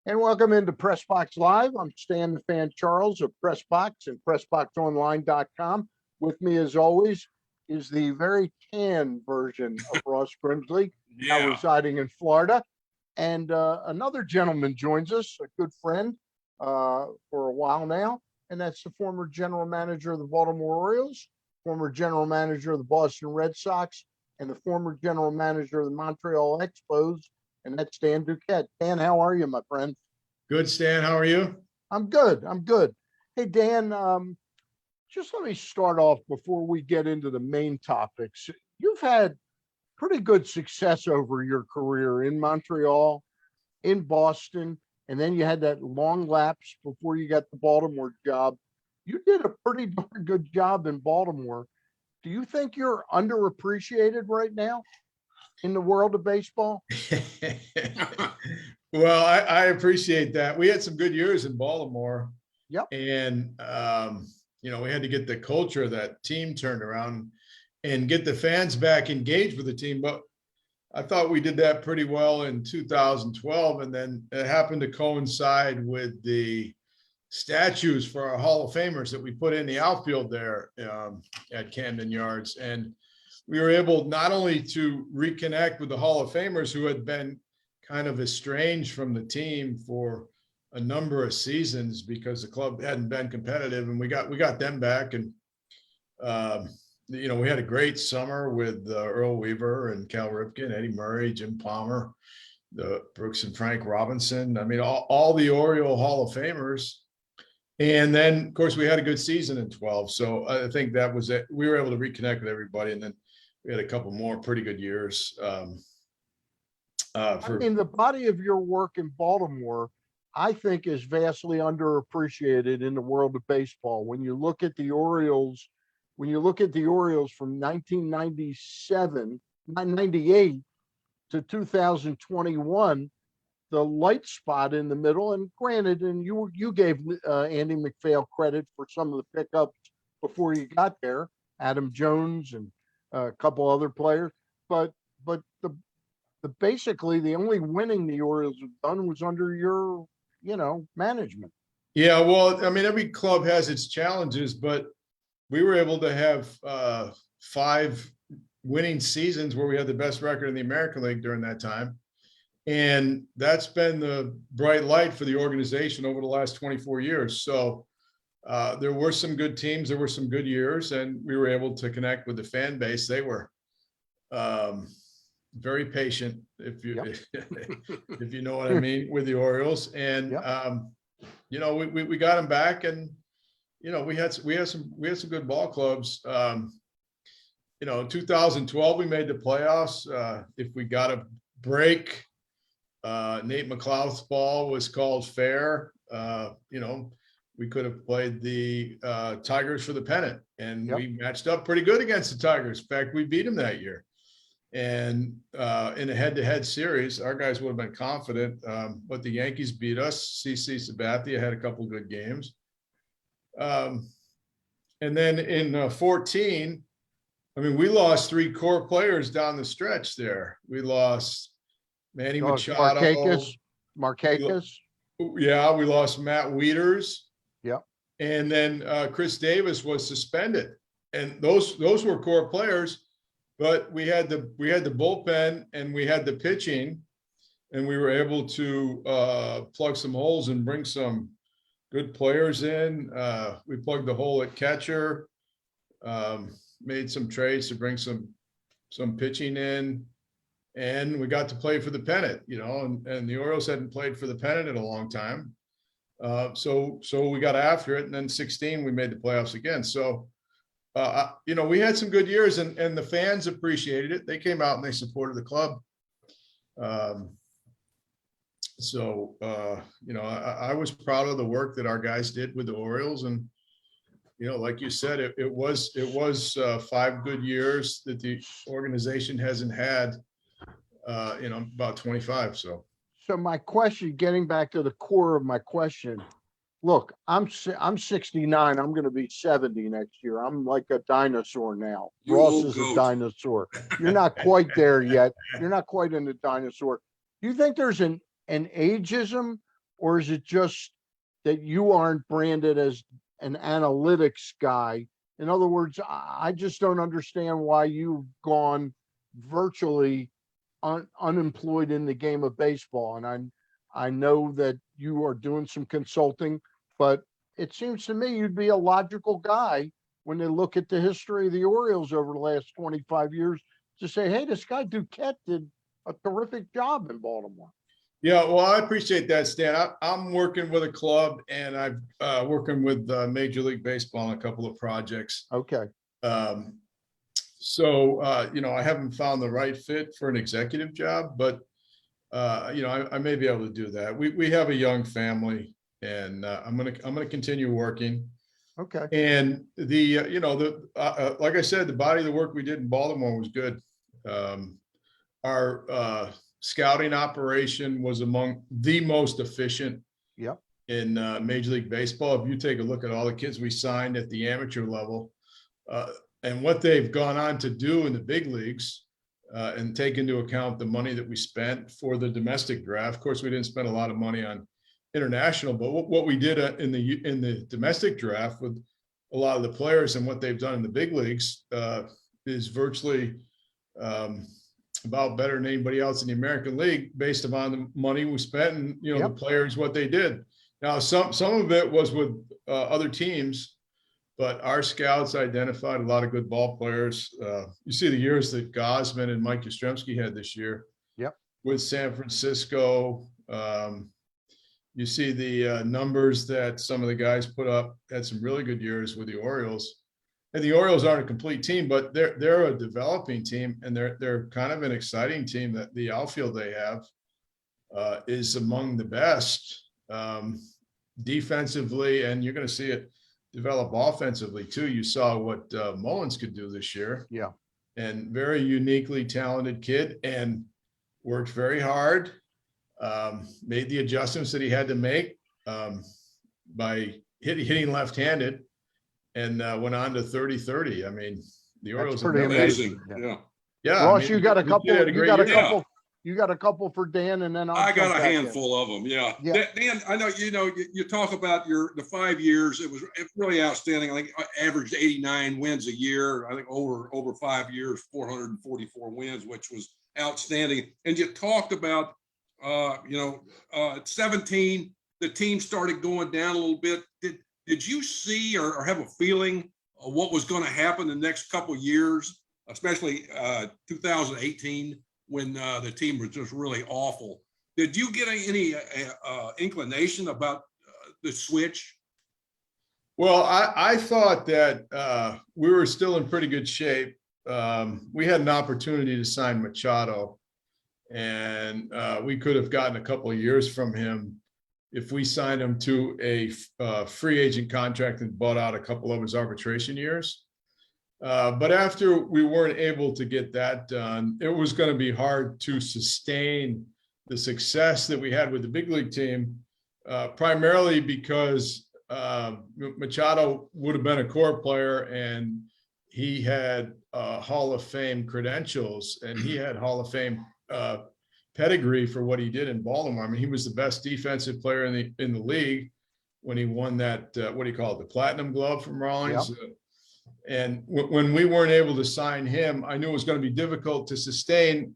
And welcome into PressBox Live. I'm Stan the Fan Charles of PressBox and PressBoxOnline.com. With me, as always, is the very tan version of Ross Grimsley, now residing in Florida. And another gentleman joins us, a good friend for a while now, and that's the former general manager of the Baltimore Orioles, former general manager of the Boston Red Sox, and the former general manager of the Montreal Expos, and that's Dan Duquette. Dan, how are you, my friend? Good, Stan. How are you? I'm good. Hey, Dan, just let me start off before we get into the main topics. You've had pretty good success over your career in Montreal, in Boston, and then you had that long lapse before you got the Baltimore job. You did a pretty darn good job in Baltimore. Do you think you're underappreciated right now in the world of baseball? Well, I appreciate that. We had some good years in Baltimore. Yep. And, we had to get the culture of that team turned around and get the fans back engaged with the team. But I thought we did that pretty well in 2012. And then it happened to coincide with the statues for our Hall of Famers that we put in the outfield there at Camden Yards. And we were able not only to reconnect with the Hall of Famers who had been kind of estranged from the team for a number of seasons because the club hadn't been competitive, and we got them back. And we had a great summer with Earl Weaver and Cal Ripken, Eddie Murray, Jim Palmer, the Brooks and Frank Robinson. I mean, all the Oriole Hall of Famers. And then, of course, we had a good season in 12. So I think that was it. We were able to reconnect with everybody, and then we had a couple more pretty good years. The body of your work in Baltimore, I think, is vastly underappreciated in the world of baseball. When you look at the Orioles, from 1998 to 2021, the light spot in the middle, and granted, and you gave Andy MacPhail credit for some of the pickups before you got there, Adam Jones and a couple other players, but basically the only winning the Orioles have done was under your, management. Yeah, well, I mean, every club has its challenges, but we were able to have 5 winning seasons where we had the best record in the American League during that time. And that's been the bright light for the organization over the last 24 years. So there were some good teams, there were some good years, and we were able to connect with the fan base. They were very patient, if you if you know what I mean, with the Orioles. And we got them back, and we had some good ball clubs. In 2012 we made the playoffs. If we got a break, Nate McLouth's ball was called fair. We could have played the Tigers for the pennant, and we matched up pretty good against the Tigers. In fact, we beat them that year. And in a head-to-head series, our guys would have been confident, but the Yankees beat us. CC Sabathia had a couple good games. And then in 14, I mean, we lost 3 core players down the stretch there. We lost Manny Machado. Markakis. Yeah, we lost Matt Wieters. Yeah. And then Chris Davis was suspended. And those were core players. But we had the bullpen, and we had the pitching, and we were able to plug some holes and bring some good players in. We plugged the hole at catcher, made some trades to bring some pitching in, and we got to play for the pennant. And the Orioles hadn't played for the pennant in a long time, so we got after it. And then 16, we made the playoffs again. So. We had some good years, and the fans appreciated it. They came out and they supported the club. I was proud of the work that our guys did with the Orioles. And, like you said, it was 5 good years that the organization hasn't had, about 25. So my question, getting back to the core of my question, look, I'm 69. I'm going to be 70 next year. I'm like a dinosaur now. Ross is a dinosaur. You're not quite there yet. You're not quite in the dinosaur. Do you think there's an ageism or is it just that you aren't branded as an analytics guy? In other words, I just don't understand why you've gone virtually unemployed in the game of baseball. And I know that you are doing some consulting, but it seems to me you'd be a logical guy when they look at the history of the Orioles over the last 25 years to say, hey, this guy Duquette did a terrific job in Baltimore. Yeah, well, I appreciate that, Stan. I'm working with a club, and I'm working with Major League Baseball on a couple of projects. Okay. So, I haven't found the right fit for an executive job, but, I may be able to do that. We have a young family, and I'm gonna continue working. Okay. And like I said, the body of the work we did in Baltimore was good. Our scouting operation was among the most efficient Yep. in Major League Baseball. If you take a look at all the kids we signed at the amateur level and what they've gone on to do in the big leagues, and take into account the money that we spent for the domestic draft. Of course, we didn't spend a lot of money on international, but what we did in the domestic draft with a lot of the players and what they've done in the big leagues is virtually about better than anybody else in the American League based upon the money we spent and, the players, what they did. Now, some of it was with other teams, but our scouts identified a lot of good ball players. You see the years that Gosman and Mike Yastrzemski had this year. Yep. With San Francisco. You see the numbers that some of the guys put up, had some really good years with the Orioles. And the Orioles aren't a complete team, but they're a developing team, and they're kind of an exciting team. That the outfield they have is among the best defensively, and you're going to see it develop offensively too. You saw what Mullins could do this year. Yeah. And very uniquely talented kid, and worked very hard. Made the adjustments that he had to make by hitting left-handed, and went on to 30-30. I mean, the Orioles. That's pretty amazing. Yeah. Ross, you got a couple. You got a couple for Dan, and then I got a handful of them. Yeah. Dan, I know you talk about the 5 years. It was really outstanding. I think averaged 89 wins a year. I think over 5 years, 444 wins, which was outstanding. And you talked about at 17, the team started going down a little bit. Did you see or have a feeling of what was going to happen the next couple of years, especially 2018, when the team was just really awful? Did you get any inclination about the switch? Well, I thought that we were still in pretty good shape. We had an opportunity to sign Machado, and we could have gotten a couple of years from him if we signed him to a free agent contract and bought out a couple of his arbitration years. But after we weren't able to get that done, it was going to be hard to sustain the success that we had with the big league team, primarily because Machado would have been a core player, and he had Hall of Fame credentials, and he had Hall of Fame pedigree for what he did in Baltimore. I mean, he was the best defensive player in the league when he won that what do you call it, the Platinum Glove from Rawlings. Yep. And when we weren't able to sign him, I knew it was going to be difficult to sustain,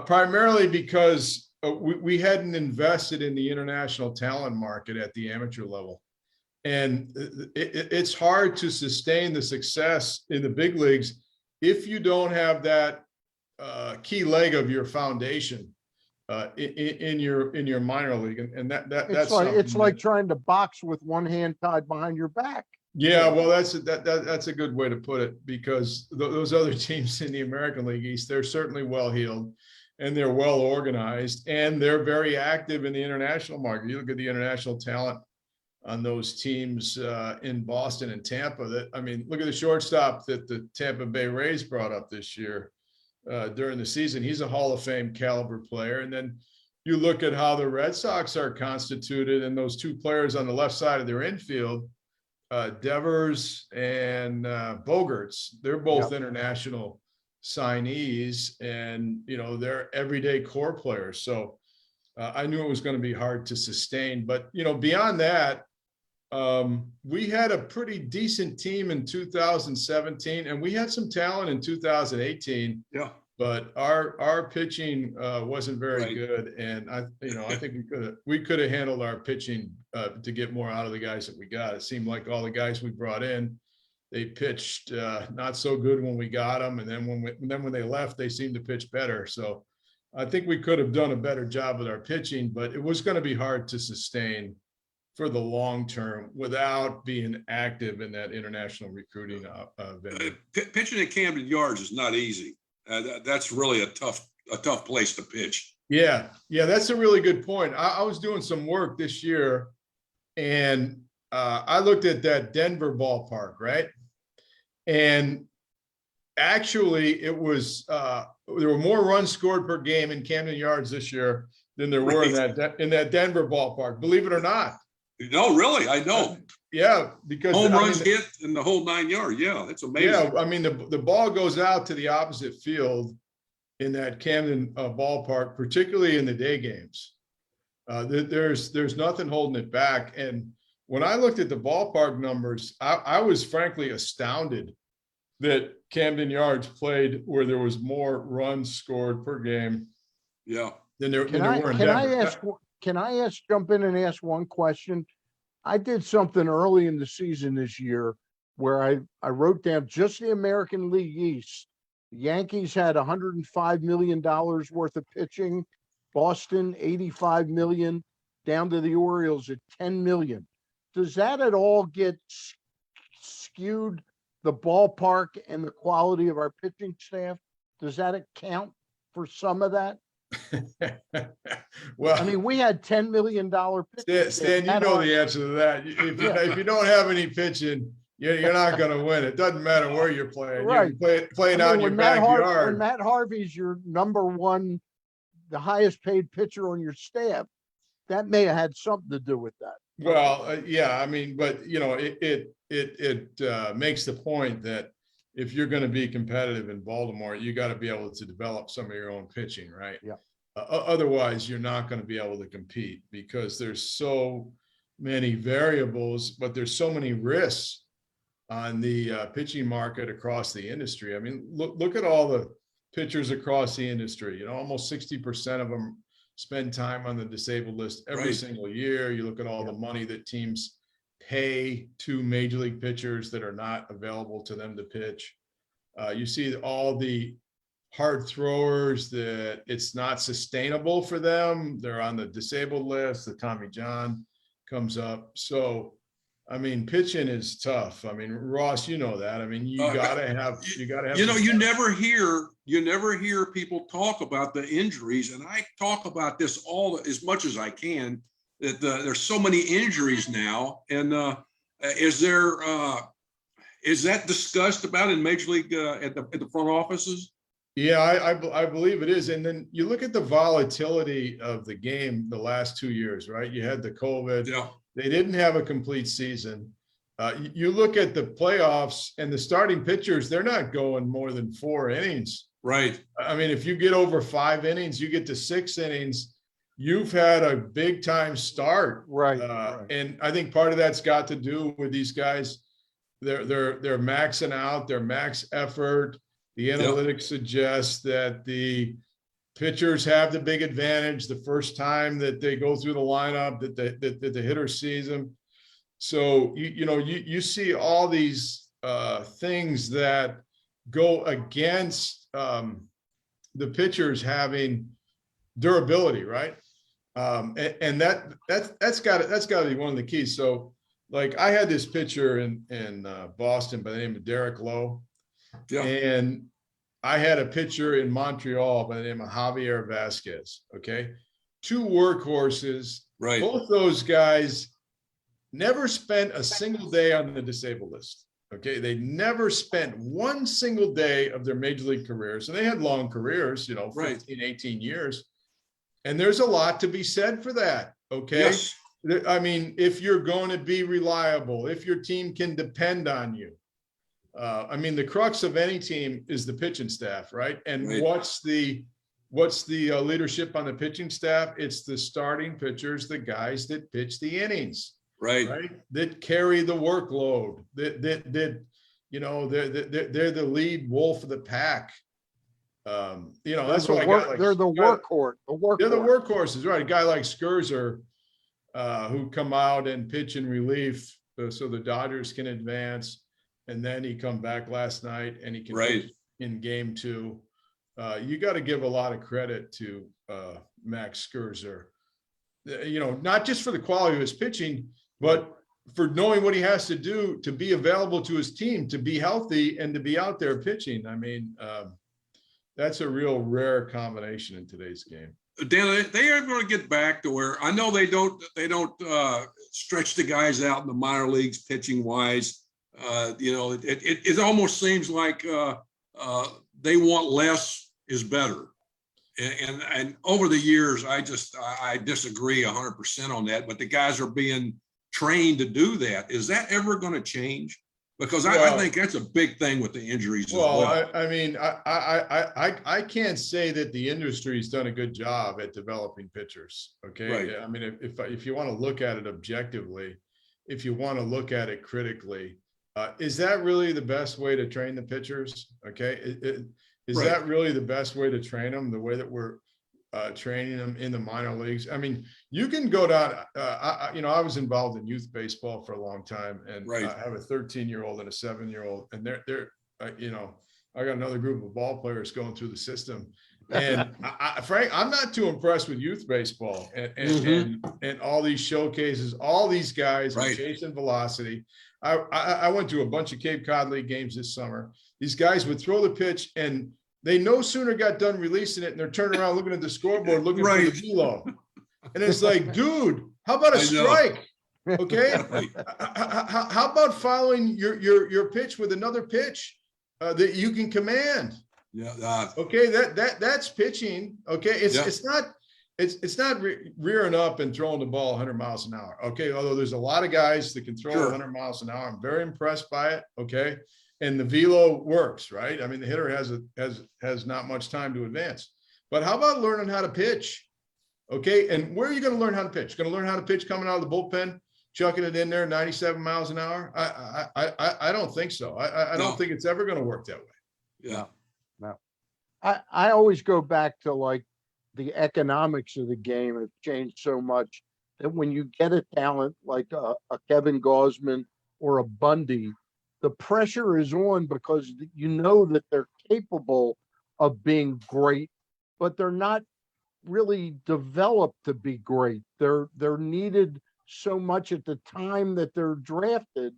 primarily because we hadn't invested in the international talent market at the amateur level. And it's hard to sustain the success in the big leagues if you don't have that key leg of your foundation in your minor league, and that's like trying to box with one hand tied behind your back. Yeah, well, that's a good way to put it, because those other teams in the American League East, they're certainly well heeled, and they're well organized, and they're very active in the international market. You look at the international talent on those teams in Boston and Tampa. Look at the shortstop that the Tampa Bay Rays brought up this year during the season. He's a Hall of Fame caliber player. And then you look at how the Red Sox are constituted, and those two players on the left side of their infield, Devers and Bogarts, they're both international signees, and they're everyday core players. So I knew it was going to be hard to sustain. But, beyond that, we had a pretty decent team in 2017, and we had some talent in 2018. Yeah. But our pitching wasn't very Right. good, and I think we could have handled our pitching to get more out of the guys that we got. It seemed like all the guys we brought in, they pitched not so good when we got them, and then when they left, they seemed to pitch better. So I think we could have done a better job with our pitching, but it was going to be hard to sustain for the long term without being active in that international recruiting venue. Pitching at Camden Yards is not easy. That's really a tough place to pitch. Yeah, that's a really good point. I was doing some work this year, and I looked at that Denver ballpark, right? And actually, it was there were more runs scored per game in Camden Yards this year than there were in that Denver ballpark. Believe it or not. No, really, I know. Yeah, because home runs hit in the whole 9 yards. Yeah, that's amazing. Yeah, I mean the ball goes out to the opposite field in that Camden ballpark, particularly in the day games. There's nothing holding it back. And when I looked at the ballpark numbers, I was frankly astounded that Camden Yards played where there was more runs scored per game. Yeah. Than there were in Denver. Can I jump in and ask one question? I did something early in the season this year where I wrote down just the American League East. The Yankees had $105 million worth of pitching, Boston $85 million, down to the Orioles at $10 million. Does that at all get skewed the ballpark and the quality of our pitching staff? Does that account for some of that? Well, I mean, we had $10 million pitching. Stan, you know the answer to that. If you don't have any pitching, you're not going to win. It doesn't matter where you're playing. Right. You're playing out in your backyard. When Matt Harvey's your number one, the highest paid pitcher on your staff, that may have had something to do with that. Well, yeah, I mean, but it makes the point that if you're going to be competitive in Baltimore, you got to be able to develop some of your own pitching, right? Yeah. Otherwise, you're not going to be able to compete because there's so many variables, but there's so many risks on the pitching market across the industry. I mean, look at all the pitchers across the industry. Almost 60% of them spend time on the disabled list every single year. You look at all the money that teams pay to major league pitchers that are not available to them to pitch. You see all the hard throwers that it's not sustainable for them. They're on the disabled list. The Tommy John comes up. So, I mean, pitching is tough. I mean, Ross, you know that. I mean, you gotta have. You never hear people talk about the injuries, and I talk about this as much as I can. That there's so many injuries now, and is that discussed about in Major League at the front offices? Yeah, I believe it is. And then you look at the volatility of the game the last 2 years, right? You had the COVID. Yeah. They didn't have a complete season. You look at the playoffs and the starting pitchers, they're not going more than 4 innings. Right. I mean, if you get over 5 innings, you get to 6 innings, you've had a big time start. Right. And I think part of that's got to do with these guys. They're maxing out their max effort. The analytics suggest that the pitchers have the big advantage the first time that they go through the lineup, that the hitter sees them. So you see all these things that go against the pitchers having durability, right? And that's got to be one of the keys. So, like, I had this pitcher in Boston by the name of Derek Lowe. Yeah. And I had a pitcher in Montreal by the name of Javier Vasquez. Okay. 2 workhorses. Right. Both those guys never spent a single day on the disabled list. Okay. They never spent one single day of their major league careers. And they had long careers, 15, 18 years. And there's a lot to be said for that. Okay. Yes. I mean, if you're going to be reliable, if your team can depend on you. I mean, the crux of any team is the pitching staff, right? And what's the what's the leadership on the pitching staff? It's the starting pitchers, the guys that pitch the innings, Right. That carry the workload, that you know, they're the lead wolf of the pack. You know, that's why they're the workhorse. They're the workhorses, right? A guy like Scherzer, who come out and pitch in relief, so the Dodgers can advance, and then he come back last night and he can pitch in game 2. You got to give a lot of credit to Max Scherzer. You know, not just for the quality of his pitching, but for knowing what he has to do to be available to his team, to be healthy and to be out there pitching. I mean, that's a real rare combination in today's game. Dan, they are going to get back to where I know they don't stretch the guys out in the minor leagues pitching wise. You know, it almost seems like they want less is better. And over the years, I disagree 100% on that, but the guys are being trained to do that. Is that ever going to change? Because I think that's a big thing with the injuries. Well, as well. I mean, I can't say that the industry's done a good job at developing pitchers. Okay. Right. I mean, if you want to look at it objectively, if you want to look at it critically, is that really the best way to train the pitchers? Okay. Is that really the best way to train them, the way that we're training them in the minor leagues? I mean, you can go down, you know, I was involved in youth baseball for a long time, and I have a 13-year-old and a 7-year-old, and they're you know, I got another group of ball players going through the system. And Frank, I'm not too impressed with youth baseball and all these showcases, all these guys chasing velocity. I went to a bunch of Cape Cod League games this summer. These guys would throw the pitch and they no sooner got done releasing it and they're turning around looking at the scoreboard, looking for the velo. And it's like, dude, how about a strike? Okay. How about following your pitch with another pitch that you can command? Yeah. Okay. That's pitching. Okay. It's not rearing up and throwing the ball 100 miles an hour. Okay. Although there's a lot of guys that can throw 100 miles an hour. I'm very impressed by it. Okay. And the velo works, right? I mean, the hitter has not much time to advance. But how about learning how to pitch? Okay. And where are you going to learn how to pitch? Going to learn how to pitch coming out of the bullpen, chucking it in there 97 miles an hour? I don't think so. I don't think it's ever going to work that way. Yeah. No. I always go back to like the economics of the game have changed so much that when you get a talent like a Kevin Gausman or a Bundy, the pressure is on because you know that they're capable of being great, but they're not really developed to be great. They're needed so much at the time that they're drafted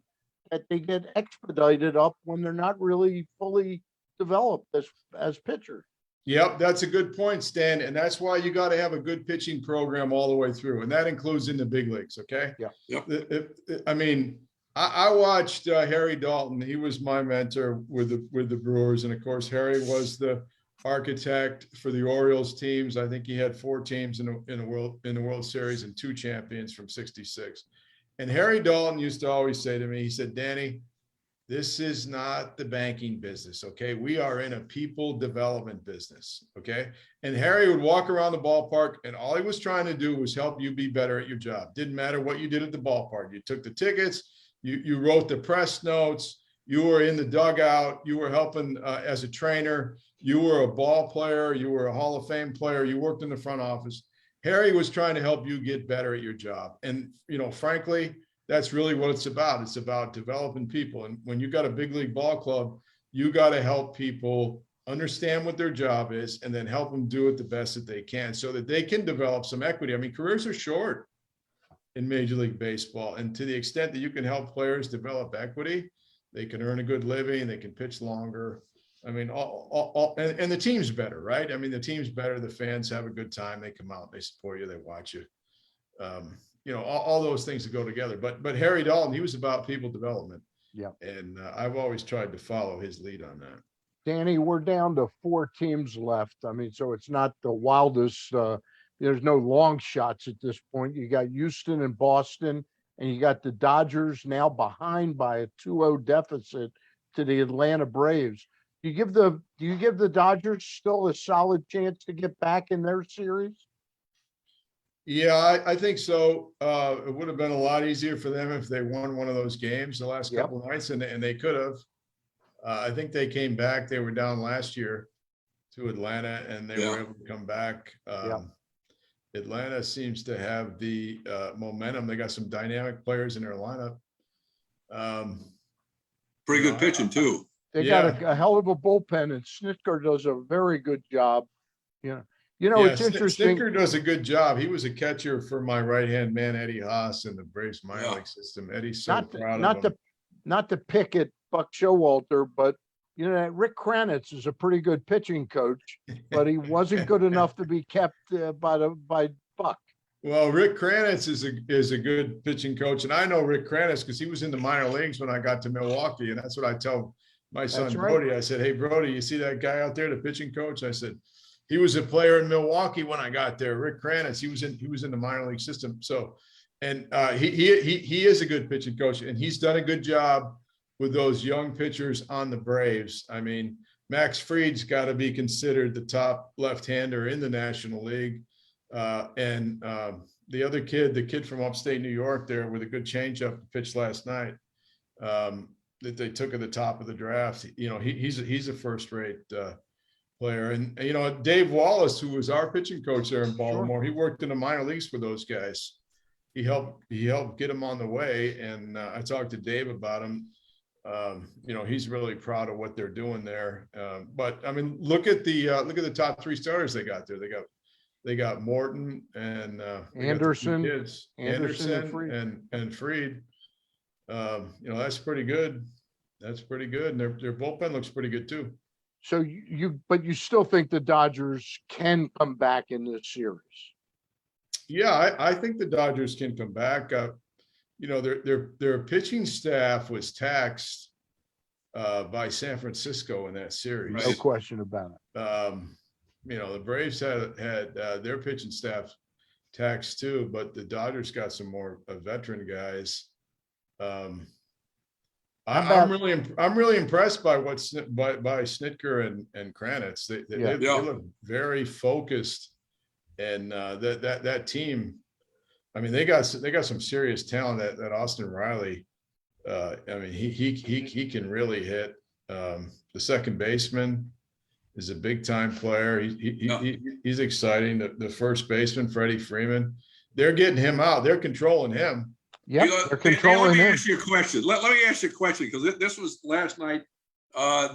that they get expedited up when they're not really fully developed as pitchers. Yep, that's a good point, Stan. And that's why you got to have a good pitching program all the way through. And that includes in the big leagues. Okay. Yeah. Yep. I mean, I watched Harry Dalton. He was my mentor with the Brewers. And of course, Harry was the architect for the Orioles teams. I think he had 4 teams in the World Series and 2 champions from '66. And Harry Dalton used to always say to me, he said, Danny, this is not the banking business. Okay. We are in a people development business. Okay. And Harry would walk around the ballpark and all he was trying to do was help you be better at your job. Didn't matter what you did at the ballpark. You took the tickets, you wrote the press notes, you were in the dugout, you were helping as a trainer, you were a ball player, you were a Hall of Fame player, you worked in the front office. Harry was trying to help you get better at your job. And, you know, frankly, that's really what it's about. It's about developing people. And when you got a big league ball club, you got to help people understand what their job is and then help them do it the best that they can so that they can develop some equity. I mean, careers are short in Major League Baseball. And to the extent that you can help players develop equity, they can earn a good living, they can pitch longer. I mean, and the team's better, right? I mean, the team's better. The fans have a good time. They come out, they support you, they watch you. You know, all those things that go together. But Harry Dalton, he was about people development. Yeah. And I've always tried to follow his lead on that. Danny, we're down to 4 teams left. I mean, so it's not the wildest. There's no long shots at this point. You got Houston and Boston, and you got the Dodgers now behind by a 2-0 deficit to the Atlanta Braves. Do you give the Dodgers still a solid chance to get back in their series? Yeah, I think so. It would have been a lot easier for them if they won one of those games the last Yep. couple of nights, and they could have. I think they came back. They were down last year to Atlanta, and they were able to come back. Atlanta seems to have the momentum. They got some dynamic players in their lineup. Pretty good pitching too. They got a hell of a bullpen, and Snitker does a very good job. It's interesting. Snitker does a good job. He was a catcher for my right-hand man, Eddie Haas, in the Braves minor league system. Eddie's so proud of him. Not to pick at Buck Showalter, but Rick Kranitz is a pretty good pitching coach, but he wasn't good enough to be kept by Buck. Well, Rick Kranitz is a good pitching coach, and I know Rick Kranitz because he was in the minor leagues when I got to Milwaukee, and that's what I tell my son Brody. I said, "Hey, Brody, you see that guy out there, the pitching coach?" I said, "He was a player in Milwaukee when I got there. Rick Kranitz, he was in the minor league system." So, and he is a good pitching coach, and he's done a good job with those young pitchers on the Braves. I mean, Max Fried's got to be considered the top left-hander in the National League. And the other kid, the kid from upstate New York there with a good changeup pitched last night, that they took at the top of the draft. He's a first-rate player. And Dave Wallace, who was our pitching coach there in Baltimore, he worked in the minor leagues for those guys. He helped get him on the way. And I talked to Dave about him. He's really proud of what they're doing there. But I mean, look at the top three starters they got there. They got Morton and Anderson and Fried. That's pretty good. That's pretty good. And their bullpen looks pretty good too. So but you still think the Dodgers can come back in this series? Yeah, I think the Dodgers can come back. Their pitching staff was taxed by San Francisco in that series. No question about it. The Braves had their pitching staff taxed too, but the Dodgers got some more veteran guys. I'm really impressed by by Snitker and Kranitz. They look very focused, and that team. I mean, they got some serious talent. That Austin Riley. He can really hit. The second baseman is a big time player. He's exciting. The first baseman, Freddie Freeman, they're getting him out. They're controlling him. Yeah, they're controlling him. Let me ask you a question. Let me ask you a question, because this was last night.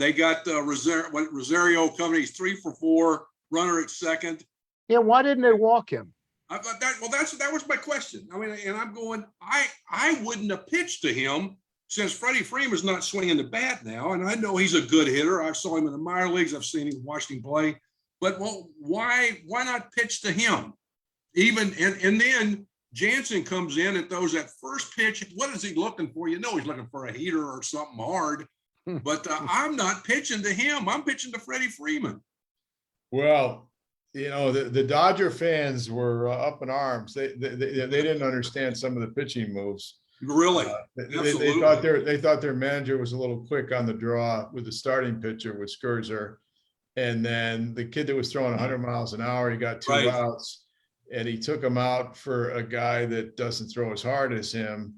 They got Rosario coming. He's 3 for 4, runner at second. Yeah, why didn't they walk him? I thought that. Well, that was my question. I mean, and I'm going. I wouldn't have pitched to him, since Freddie Freeman's not swinging the bat now, and I know he's a good hitter. I saw him in the minor leagues. I've seen him, watched him play. But why not pitch to him? And then Jansen comes in and throws that first pitch. What is he looking for? He's looking for a heater or something hard. But I'm not pitching to him. I'm pitching to Freddie Freeman. Well, the Dodger fans were up in arms. They didn't understand some of the pitching moves. Really? They thought their manager was a little quick on the draw with the starting pitcher with Scherzer, and then the kid that was throwing 100 miles an hour, he got 2 outs. And he took him out for a guy that doesn't throw as hard as him.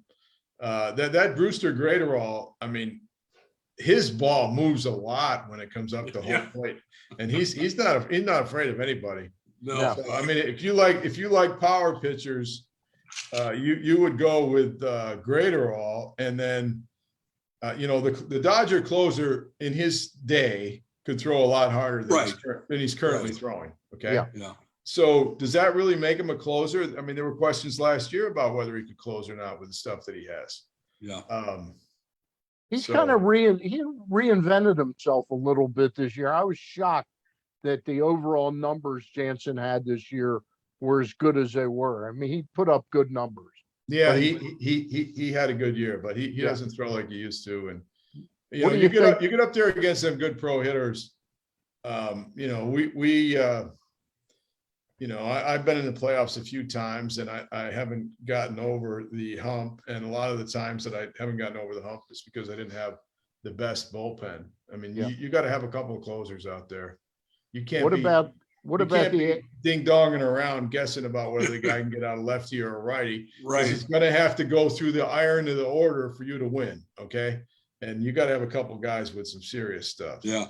That Brewster Graterol, I mean, his ball moves a lot when it comes up to home plate, and he's not afraid of anybody. No, so, I mean, if you like power pitchers, you would go with Graterol, and then the Dodger closer in his day could throw a lot harder than he's currently throwing. Okay. Yeah. So does that really make him a closer? I mean, there were questions last year about whether he could close or not with the stuff that he has. Yeah. He's kind of reinvented himself a little bit this year. I was shocked that the overall numbers Jansen had this year were as good as they were. I mean, he put up good numbers. Yeah, he had a good year, but he doesn't throw like he used to. And you get up there against some good pro hitters. I've been in the playoffs a few times, and I haven't gotten over the hump. And a lot of the times that I haven't gotten over the hump is because I didn't have the best bullpen. I mean, Yeah. you got to have a couple of closers out there. You can't What be, about ding donging around guessing about whether the guy can get out a lefty or a righty. Right. He's going to have to go through the iron of the order for you to win. Okay. And you got to have a couple guys with some serious stuff. Yeah.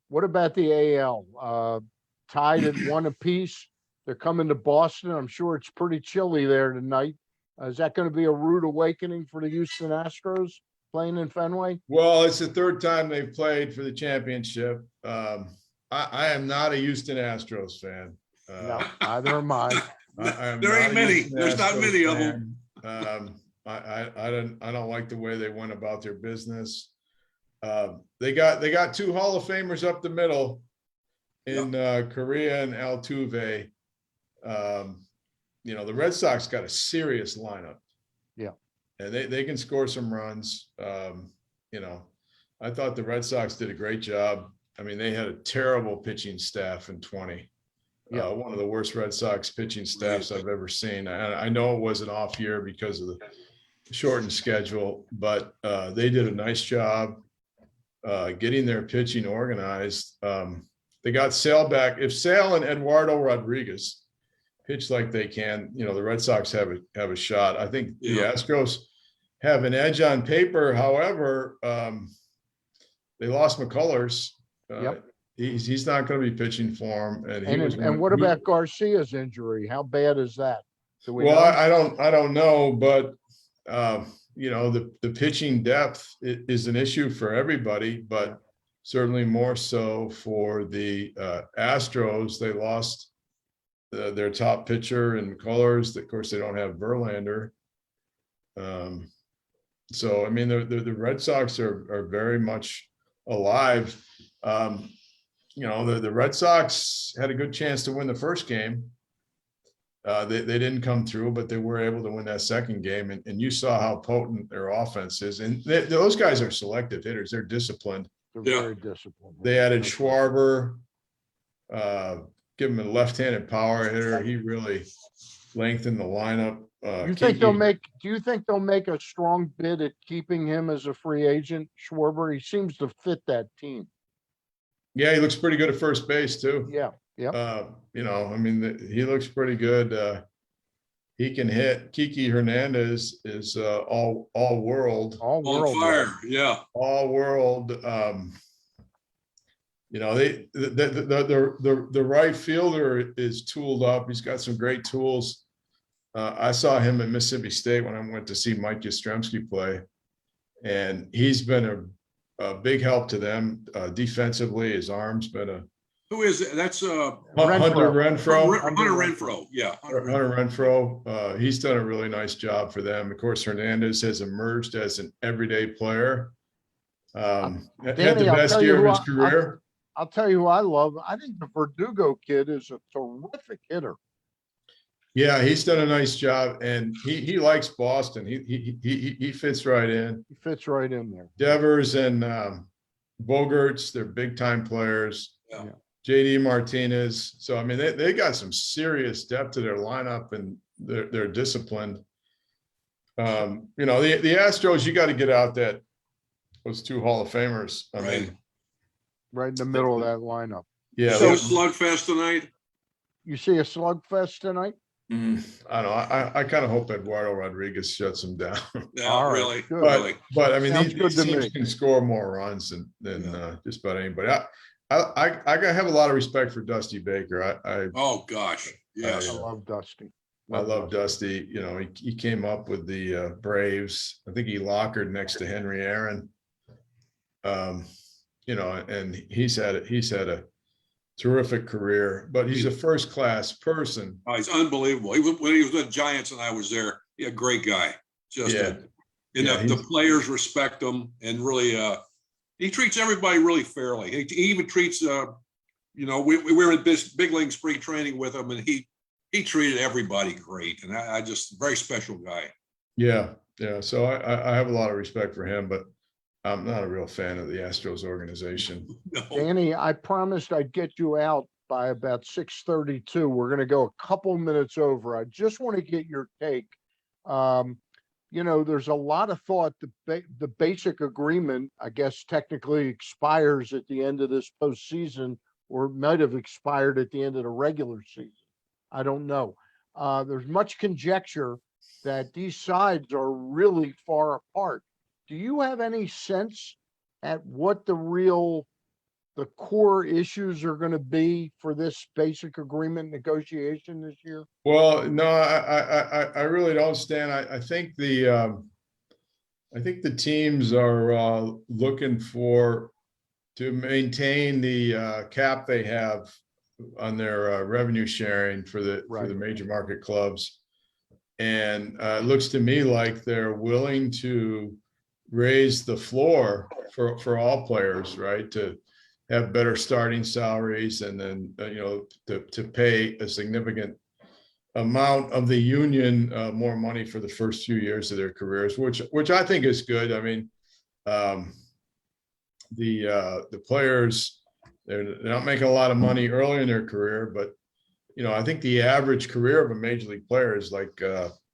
What about the AL? Tied at 1 apiece. They're coming to Boston. I'm sure it's pretty chilly there tonight. Is that going to be a rude awakening for the Houston Astros playing in Fenway? Well, it's the third time they've played for the championship. I am not a Houston Astros fan. No, neither am I. There ain't many. There's not many of them. I don't like the way they went about their business. They got 2 Hall of Famers up the middle in Correa and Altuve. The Red Sox got a serious lineup. Yeah. And they can score some runs. I thought the Red Sox did a great job. I mean, they had a terrible pitching staff in 20. Yeah. One of the worst Red Sox pitching staffs I've ever seen. And I know it was an off year because of the shortened schedule, but they did a nice job getting their pitching organized. They got Sale back. If Sale and Eduardo Rodriguez pitch like they can, the Red Sox have a shot. I think the Astros have an edge on paper. However, they lost McCullers. He's not going to be pitching for him. And what about Garcia's injury? How bad is that? I don't know, but the pitching depth is an issue for everybody, but certainly more so for the Astros. They lost their top pitcher in McCullers. Of course, they don't have Verlander. So, I mean, the Red Sox are very much alive. The Red Sox had a good chance to win the first game. They didn't come through, but they were able to win that second game. And you saw how potent their offense is. And those guys are selective hitters. They're disciplined. They're very disciplined. They added Schwarber, give him a left-handed power hitter. He really lengthened the lineup. Do you think they'll make a strong bid at keeping him as a free agent, Schwarber? He seems to fit that team. Yeah, he looks pretty good at first base too. Yeah. He looks pretty good. He can hit. Kiki Hernandez is all world. All fire. Yeah. All world. The right fielder is tooled up. He's got some great tools. I saw him at Mississippi State when I went to see Mike Yastrzemski play, and he's been a big help to them defensively. His arm's been Who is it? That's Hunter Renfroe. Hunter Renfroe. Yeah. Hunter Renfroe. He's done a really nice job for them. Of course, Hernandez has emerged as an everyday player. Had the best year of his career. I'll tell you who I love. I think the Verdugo kid is a terrific hitter. Yeah, he's done a nice job, and he likes Boston. He fits right in. He fits right in there. Devers and Bogarts, they're big time players. Yeah. JD Martinez. So I mean, they got some serious depth to their lineup, and they're disciplined. The Astros, you got to get out those 2 Hall of Famers. I mean, right in the middle of that lineup. Yeah. So slugfest tonight. You see a slugfest tonight? I don't know. I kind of hope Eduardo Rodriguez shuts him down. Yeah, really. But I mean, these teams me. can score more runs than just about anybody. I have a lot of respect for Dusty Baker. Oh gosh, yes. I love Dusty. I love Dusty. He came up with the Braves. I think he lockered next to Henry Aaron. And he's had a terrific career, but he's a first-class person. Oh, he's unbelievable. When he was with Giants and I was there, a great guy. The players respect him, and really, he treats everybody really fairly. He even treats, we were in big league spring training with him, and he treated everybody great, and I just very special guy. Yeah. So I have a lot of respect for him, but I'm not a real fan of the Astros organization. No. Danny, I promised I'd get you out by about 6:32. We're going to go a couple minutes over. I just want to get your take. there's a lot of thought the basic agreement, I guess, technically expires at the end of this postseason, or might have expired at the end of the regular season. I don't know. There's much conjecture that these sides are really far apart. Do you have any sense at what the core issues are going to be for this basic agreement negotiation this year? Well, no, I really don't, Stan. I think the teams are looking to maintain the cap they have on their revenue sharing for the major market clubs. And it looks to me like they're willing to raise the floor for all players, right? To have better starting salaries, and then, to pay a significant amount of the union more money for the first few years of their careers, which I think is good. I mean, the players, they're not making a lot of money early in their career, but I think the average career of a major league player is like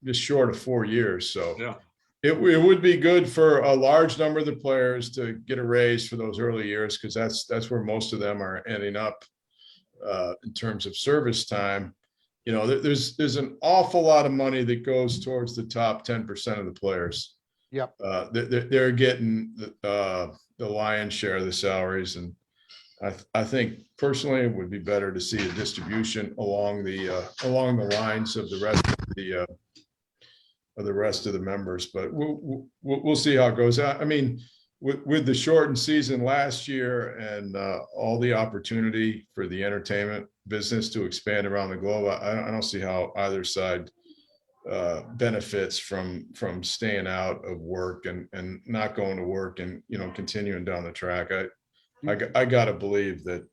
just short of 4 years. So yeah, it would be good for a large number of the players to get a raise for those early years, because that's where most of them are ending up in terms of service time. There's an awful lot of money that goes towards the top 10% of the players. Yep. They're getting the lion's share of the salaries, and I think personally it would be better to see a distribution along the lines of the rest of the members. But we'll see how it goes. I mean, with the shortened season last year and all the opportunity for the entertainment business to expand around the globe, I don't see how either side benefits from staying out of work and not going to work and continuing down the track. I gotta believe that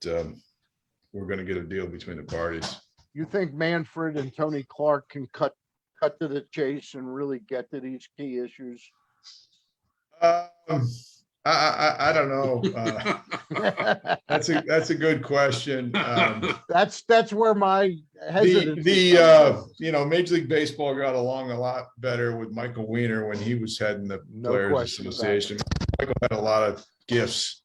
we're going to get a deal between the parties. You think Manfred and Tony Clark can cut to the chase and really get to these key issues? I don't know. That's a good question. That's where my hesitancy. Major League Baseball got along a lot better with Michael Weiner when he was heading the Players Association. Michael had a lot of gifts,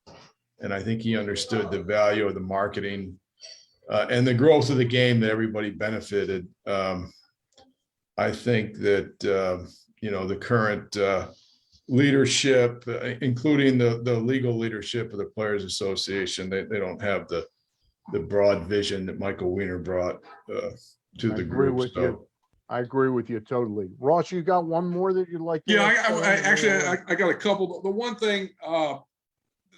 and I think he understood the value of the marketing and the growth of the game that everybody benefited. I think that the current leadership, including the legal leadership of the Players Association, they don't have the broad vision that Michael Weiner brought to the group. I agree with you totally. Ross, you got one more that you'd like to? Yeah, I got a couple. The one thing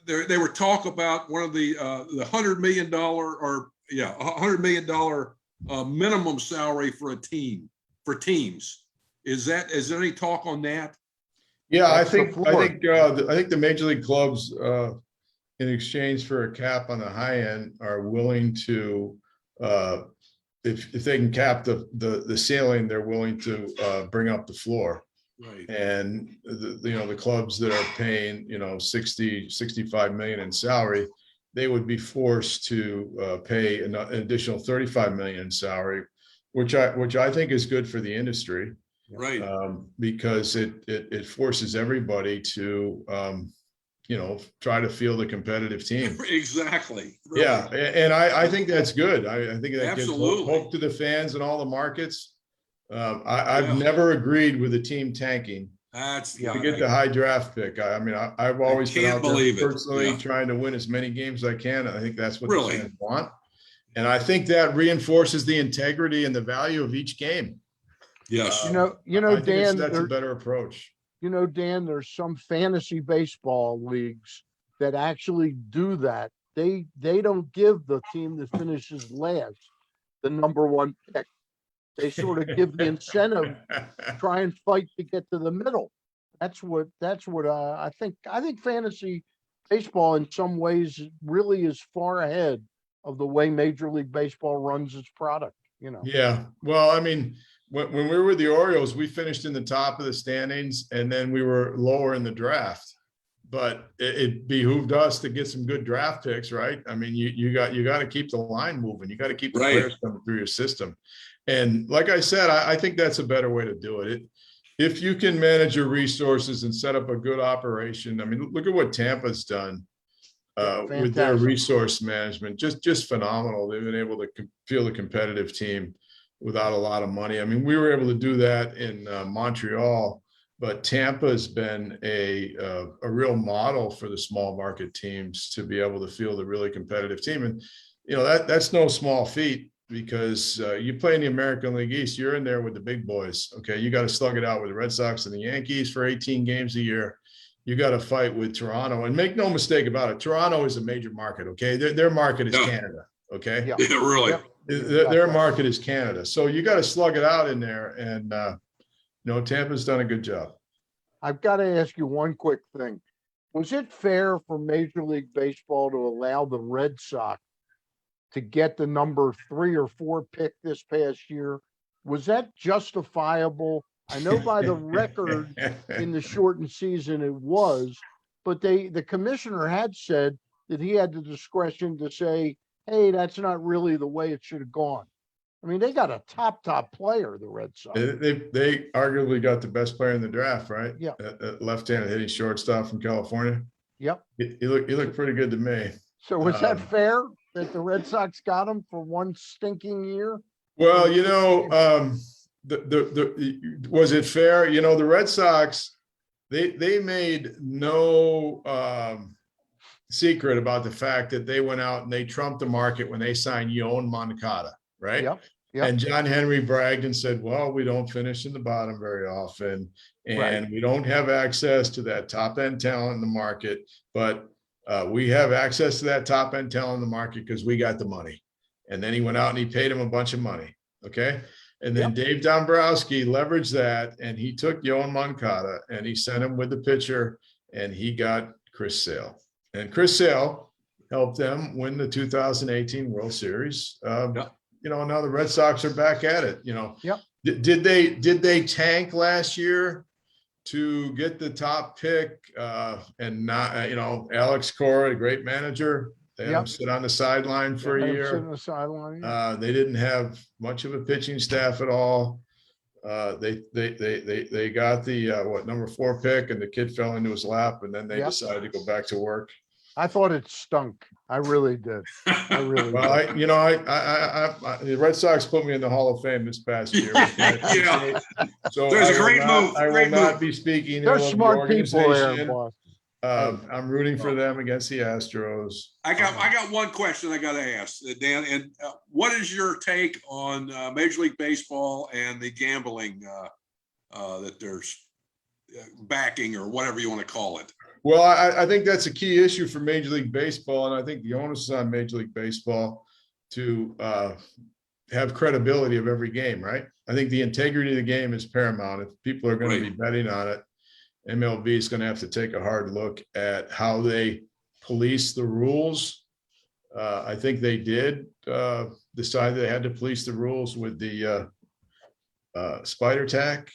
they were talk about one of the $100 million $100 million minimum salary for teams. Is there any talk on that? Yeah, I think the major league clubs, in exchange for a cap on the high end, are willing to, if they can cap the ceiling, they're willing to bring up the floor. Right. And the clubs that are paying 65 million in salary, they would be forced to pay an additional 35 million in salary, which I think is good for the industry. Right. Because it forces everybody to try to field a competitive team. Exactly. Really. Yeah, and I think that's good. I think that gives Absolutely. hope to the fans and all the markets. I've never agreed with a team tanking to get the high draft pick. I mean, I've always been out there personally trying to win as many games as I can. I think that's what the fans want, and I think that reinforces the integrity and the value of each game. Yes. Dan, that's a better approach. Dan, there's some fantasy baseball leagues that actually do that. They don't give the team that finishes last the number one pick. They sort of give the incentive, try and fight to get to the middle. That's what I think. I think fantasy baseball in some ways really is far ahead of the way Major League Baseball runs its product. Yeah. Well, I mean, when we were with the Orioles, we finished in the top of the standings, and then we were lower in the draft. But it behooved us to get some good draft picks, right? I mean, you got to keep the line moving. You got to keep the players coming through your system. And like I said, I think that's a better way to do it. if you can manage your resources and set up a good operation, I mean, look at what Tampa's done with their resource management. Just phenomenal. They've been able to field a competitive team without a lot of money. I mean, we were able to do that in Montreal, but Tampa has been a real model for the small market teams to be able to field a really competitive team. And, you know, that's no small feat, because you play in the American League East, you're in there with the big boys. Okay. You got to slug it out with the Red Sox and the Yankees for 18 games a year. You got to fight with Toronto, and make no mistake about it. Toronto is a major market. Okay. Their market is Canada. Okay. Yeah, really. Their market is Canada. So you got to slug it out in there. And, you know, Tampa's done a good job. I've got to ask you one quick thing. Was it fair for Major League Baseball to allow the Red Sox to get the number 3 or 4 pick this past year? Was that justifiable? I know by the record in the shortened season it was, but the commissioner had said that he had the discretion to say, hey, that's not really the way it should have gone. I mean, they got a top player, the Red Sox. They arguably got the best player in the draft, right? Yeah. Left-handed hitting shortstop from California. Yep. He looked pretty good to me. So was that fair that the Red Sox got him for one stinking year? Well, you know, was it fair? You know, the Red Sox, they made no secret about the fact that they went out and they trumped the market when they signed Yoan Moncada, right? Yep. And John Henry bragged and said, well, we don't finish in the bottom very often, and we don't have access to that top end talent in the market, but we have access to that top end talent in the market because we got the money. And then he went out and he paid him a bunch of money. Okay. And then Dave Dombrowski leveraged that, and he took Yoan Moncada and he sent him with the pitcher, and he got Chris Sale. And Chris Sale helped them win the 2018 World Series. You know, now the Red Sox are back at it. You know, did they tank last year to get the top pick and not, you know, Alex Cora, a great manager? They had him sit on the sideline for a year. Sit on the sideline, They didn't have much of a pitching staff at all. They got the number 4 pick, and the kid fell into his lap, and then they decided to go back to work. I thought it stunk. I really did. I really did. I the Red Sox put me in the Hall of Fame this past year. So there's a great move. I will not be speaking. They're smart people there, boss. I'm rooting for them against the Astros. I got one question I got to ask, Dan. And what is your take on Major League Baseball and the gambling that there's backing, or whatever you want to call it? Well, I think that's a key issue for Major League Baseball, and I think the onus is on Major League Baseball to have credibility of every game, right? I think the integrity of the game is paramount. If people are going to be betting on it, MLB is going to have to take a hard look at how they police the rules. I think they did decide they had to police the rules with the spider tack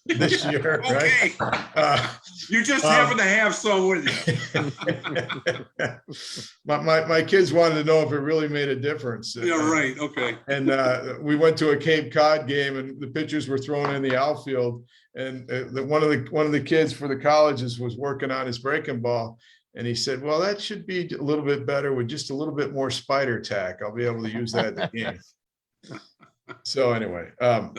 this year, okay. Right? You just happen to have some with you. my kids wanted to know if it really made a difference. Yeah, right. Okay. And we went to a Cape Cod game, and the pitchers were thrown in the outfield, and one of the kids for the colleges was working on his breaking ball, and he said, "Well, that should be a little bit better with just a little bit more spider tack. I'll be able to use that in the game." So anyway, I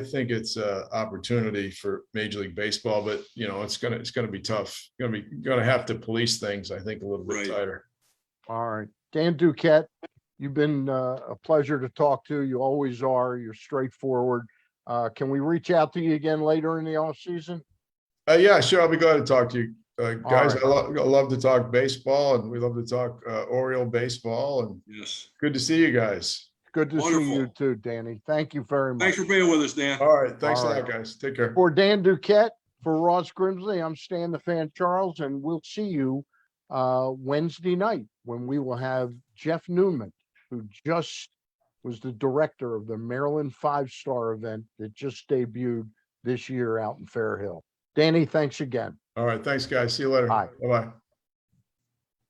think it's an opportunity for Major League Baseball, but you know, it's gonna be tough. Gonna have to police things, I think, a little bit tighter. All right, Dan Duquette, you've been a pleasure to talk to. You always are. You're straightforward. Can we reach out to you again later in the off season? Yeah, sure. I'll be glad to talk to you. Guys, right. I love to talk baseball, and we love to talk Oriole baseball, and good to see you guys. Good to see you too, Danny. Thank you very much. Thanks for being with us, Dan. All right. Thanks a lot, guys. Take care. For Dan Duquette, for Ross Grimsley, I'm Stan the Fan Charles, and we'll see you Wednesday night when we will have Jeff Newman, who just was the director of the Maryland 5-star event that just debuted this year out in Fair Hill. Danny, thanks again. All right. Thanks, guys. See you later. Bye. Bye-bye.